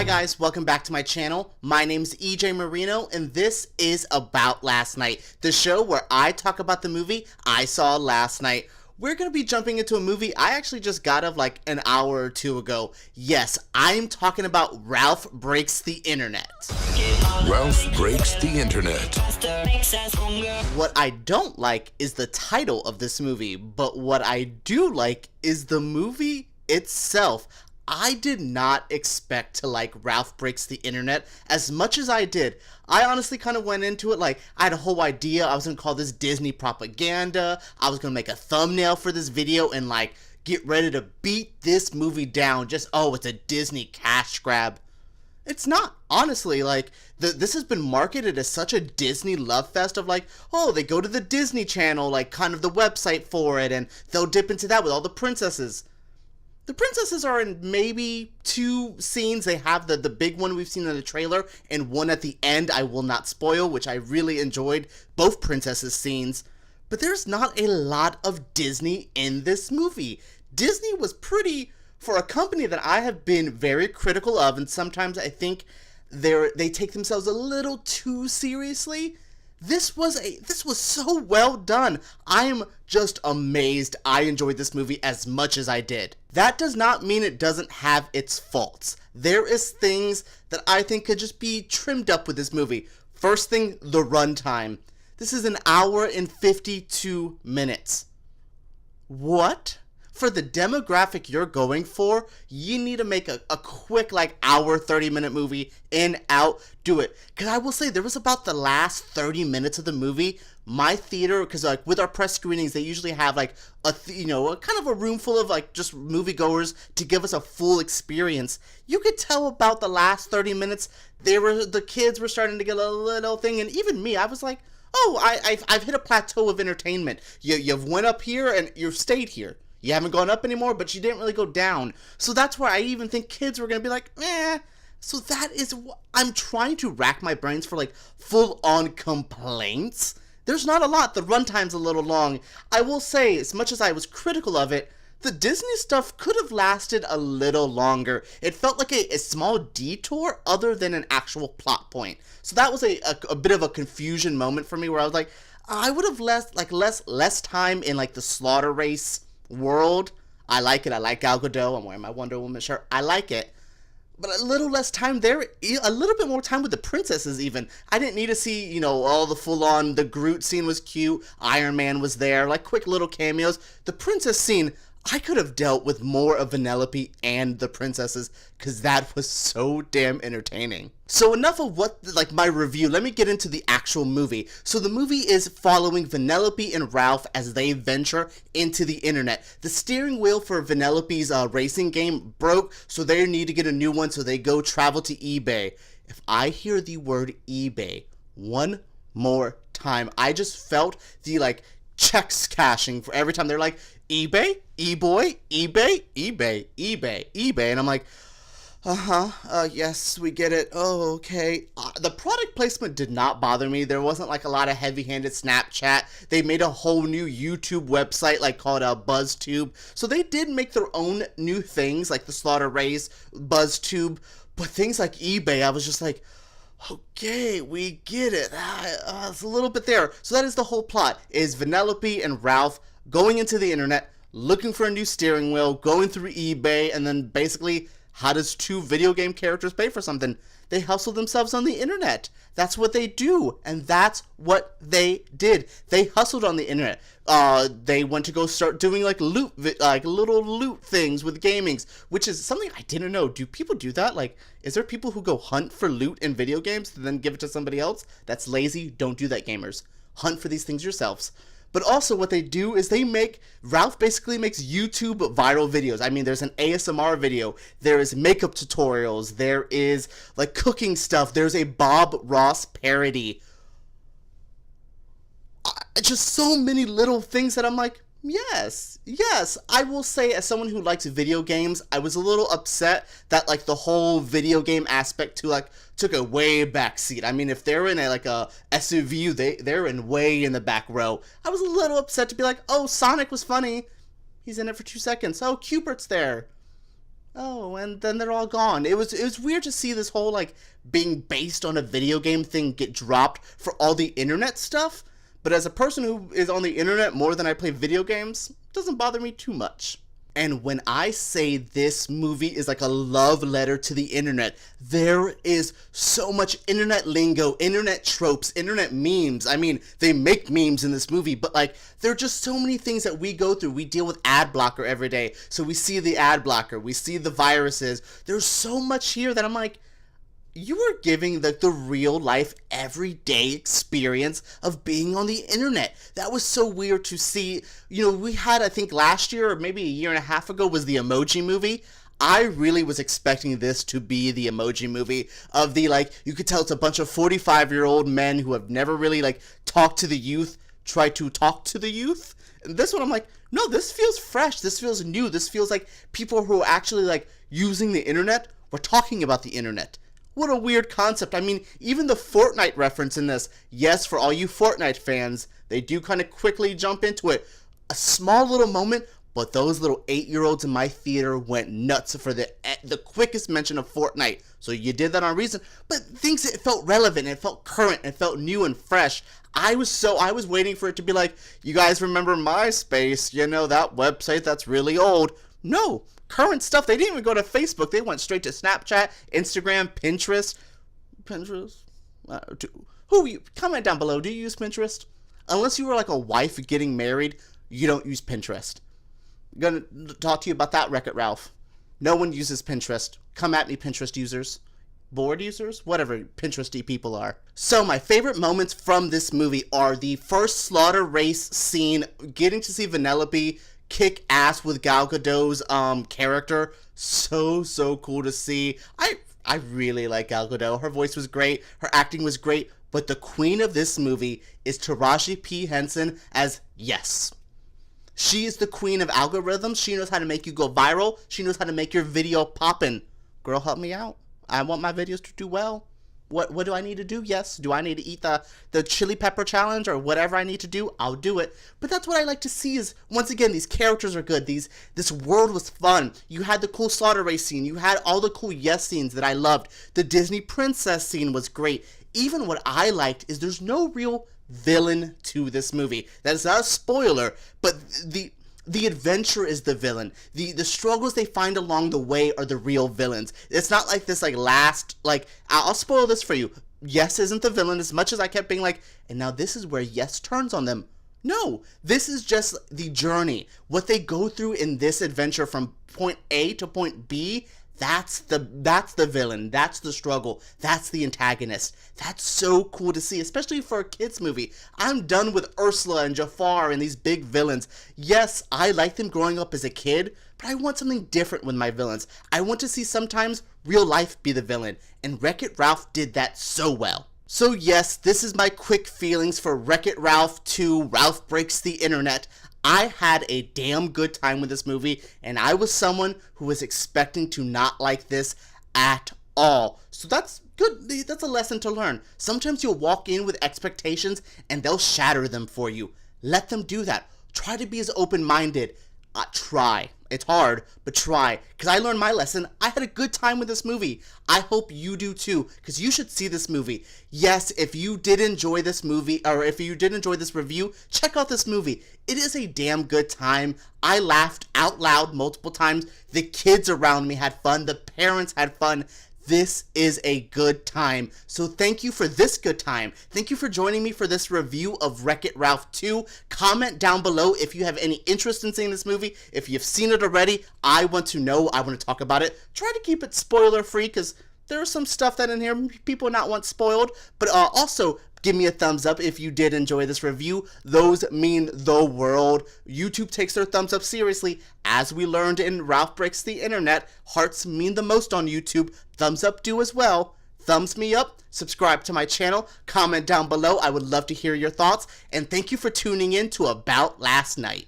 Hi guys, welcome back to my channel. My name's EJ Marino and this is About Last Night, the show where I talk about the movie I saw last night. We're going to be jumping into a movie I actually just got of like an hour or two ago. Yes, I'm talking about Ralph Breaks the Internet. Ralph Breaks the Internet. What I don't like is the title of this movie, but what I do like is the movie itself. I did not expect to like Ralph Breaks the Internet as much as I did. I honestly kind of went into it like I had a whole idea. I was going to call this Disney propaganda. I was going to make a thumbnail for this video and like get ready to beat this movie down. Just, oh, it's a Disney cash grab. It's not, honestly. Like, this has been marketed as such a Disney love fest of like, oh, they go to the Disney Channel, like kind of the website for it, and they'll dip into that with all the princesses. The princesses are in maybe 2 scenes. They have the big one we've seen in the trailer and one at the end I will not spoil, which I really enjoyed, both princesses scenes. But there's not a lot of Disney in this movie. Disney was pretty, for a company that I have been very critical of, and sometimes I think they take themselves a little too seriously. This was so well done. I am just amazed I enjoyed this movie as much as I did. That does not mean it doesn't have its faults. There is things that I think could just be trimmed up with this movie. First thing, the runtime. This is an hour and 52 minutes. What? For the demographic you're going for, you need to make a quick like hour, 30-minute movie, in, out, do it. Because I will say, there was about the last 30 minutes of the movie, my theater, because like with our press screenings, they usually have like a kind of a room full of like just moviegoers to give us a full experience. You could tell about the last 30 minutes, the kids were starting to get a little thing, and even me, I was like, oh, I've hit a plateau of entertainment. You've went up here and you've stayed here. You haven't gone up anymore, but you didn't really go down. So that's where I even think kids were going to be like, eh. So that is what I'm trying to rack my brains for, like, full-on complaints. There's not a lot. The runtime's a little long. I will say, as much as I was critical of it, the Disney stuff could have lasted a little longer. It felt like a small detour other than an actual plot point. So that was a bit of a confusion moment for me where I was like, I would have less time in, like, the slaughter race world. I like it. I like Gal Gadot. I'm wearing my Wonder Woman shirt. I like it. But a little less time there, a little bit more time with the princesses even. I didn't need to see, all the full-on, the Groot scene was cute, Iron Man was there, like quick little cameos. The princess scene, I could have dealt with more of Vanellope and the princesses, because that was so damn entertaining. So enough of my review, let me get into the actual movie. So the movie is following Vanellope and Ralph as they venture into the internet. The steering wheel for Vanellope's racing game broke, so they need to get a new one, so they go travel to eBay. If I hear the word eBay one more time, I just felt the checks cashing for every time they're like, eBay, eBoy, eBay, eBay, eBay, eBay, and I'm like, yes, we get it. Oh, okay. The product placement did not bother me. There wasn't a lot of heavy-handed Snapchat. They made a whole new YouTube website called BuzzTube. So they did make their own new things like the Slaughter Race, BuzzTube, but things like eBay, I was just like, okay, we get it. It's a little bit there. So that is the whole plot, is Vanellope and Ralph going into the internet, looking for a new steering wheel, going through eBay, and then basically, how does 2 video game characters pay for something? They hustle themselves on the internet. That's what they do, and that's what they did. They hustled on the internet. They went to go start doing little loot things with gamings, which is something I didn't know. Do people do that? Is there people who go hunt for loot in video games and then give it to somebody else? That's lazy. Don't do that, gamers. Hunt for these things yourselves. But also what they do is Ralph basically makes YouTube viral videos. I mean, there's an ASMR video, there is makeup tutorials, there is cooking stuff, there's a Bob Ross parody. Just so many little things that I'm like, yes. I will say, as someone who likes video games, I was a little upset that the whole video game aspect took a way back seat. I mean, if they're in a SUV, they're in way in the back row. I was a little upset to be like, oh, Sonic was funny. He's in it for 2 seconds. Oh, Cubert's there. Oh, and then they're all gone. It was weird to see this whole like being based on a video game thing get dropped for all the internet stuff. But as a person who is on the internet more than I play video games, it doesn't bother me too much. And when I say this movie is like a love letter to the internet, there is so much internet lingo, internet tropes, internet memes. I mean, they make memes in this movie, but like, there are just so many things that we go through. We deal with ad blocker every day. So we see the ad blocker, we see the viruses. There's so much here that I'm like, you are giving the real life everyday experience of being on the internet. That was so weird to see. You know, we had, I think last year or maybe a year and a half ago was the Emoji Movie. I really was expecting this to be the Emoji Movie of the, like, you could tell it's a bunch of 45-year-old men who have never really like talked to the youth, try to talk to the youth. And this one I'm like, no, this feels fresh, this feels new, this feels like people who are actually like using the internet were talking about the internet. What a weird concept. I mean, even the Fortnite reference in this, yes, for all you Fortnite fans, they do kind of quickly jump into it. A small little moment, but those little 8-year-olds in my theater went nuts for the quickest mention of Fortnite. So you did that on reason, but things, it felt relevant, it felt current, it felt new and fresh. I was waiting for it to be like, you guys remember MySpace, you know, that website that's really old. No. Current stuff. They didn't even go to Facebook. They went straight to Snapchat, Instagram, Pinterest. Who you? Comment down below. Do you use Pinterest? Unless you were like a wife getting married, you don't use Pinterest. I'm gonna talk to you about that, Wreck-It Ralph. No one uses Pinterest. Come at me, Pinterest users. Board users? Whatever Pinteresty people are. So my favorite moments from this movie are the first slaughter race scene, getting to see Vanellope kick ass with Gal Gadot's character. So cool to see. I really like Gal Gadot. Her voice was great, her acting was great, but the queen of this movie is Taraji P. Henson as Yes. She is the queen of algorithms. She knows how to make you go viral. She knows how to make your video poppin'. Girl, help me out. I want my videos to do well. What do I need to do? Yes. Do I need to eat the chili pepper challenge or whatever I need to do? I'll do it. But that's what I like to see is, once again, these characters are good. This world was fun. You had the cool slaughter race scene. You had all the cool Yes scenes that I loved. The Disney princess scene was great. Even what I liked is there's no real villain to this movie. That is not a spoiler, but the adventure is the villain. The struggles they find along the way are the real villains. It's not like this I'll spoil this for you. Yes isn't the villain, as much as I kept being like, and now this is where Yes turns on them. No, this is just the journey. What they go through in this adventure from point A to point B, that's the villain. That's the struggle. That's the antagonist. That's so cool to see, especially for a kids movie. I'm done with Ursula and Jafar and these big villains. Yes, I like them growing up as a kid, but I want something different with my villains. I want to see sometimes real life be the villain, and Wreck-It Ralph did that so well. So yes, this is my quick feelings for Wreck-It Ralph 2, Ralph Breaks the Internet. I had a damn good time with this movie, and I was someone who was expecting to not like this at all. So that's good. That's a lesson to learn. Sometimes you'll walk in with expectations, and they'll shatter them for you. Let them do that. Try to be as open-minded. Try. It's hard, but try. Because I learned my lesson. I had a good time with this movie. I hope you do too, because you should see this movie. Yes, if you did enjoy this movie, or if you did enjoy this review, check out this movie. It is a damn good time. I laughed out loud multiple times. The kids around me had fun. The parents had fun. This is a good time. So thank you for this good time. Thank you for joining me for this review of Wreck-It Ralph 2. Comment down below if you have any interest in seeing this movie. If you've seen it already, I want to know. I want to talk about it. Try to keep it spoiler free, because there's some stuff that in here people not want spoiled. But also, give me a thumbs up if you did enjoy this review. Those mean the world. YouTube takes their thumbs up seriously. As we learned in Ralph Breaks the Internet, hearts mean the most on YouTube. Thumbs up do as well. Thumbs me up, subscribe to my channel, comment down below. I would love to hear your thoughts. And thank you for tuning in to About Last Night.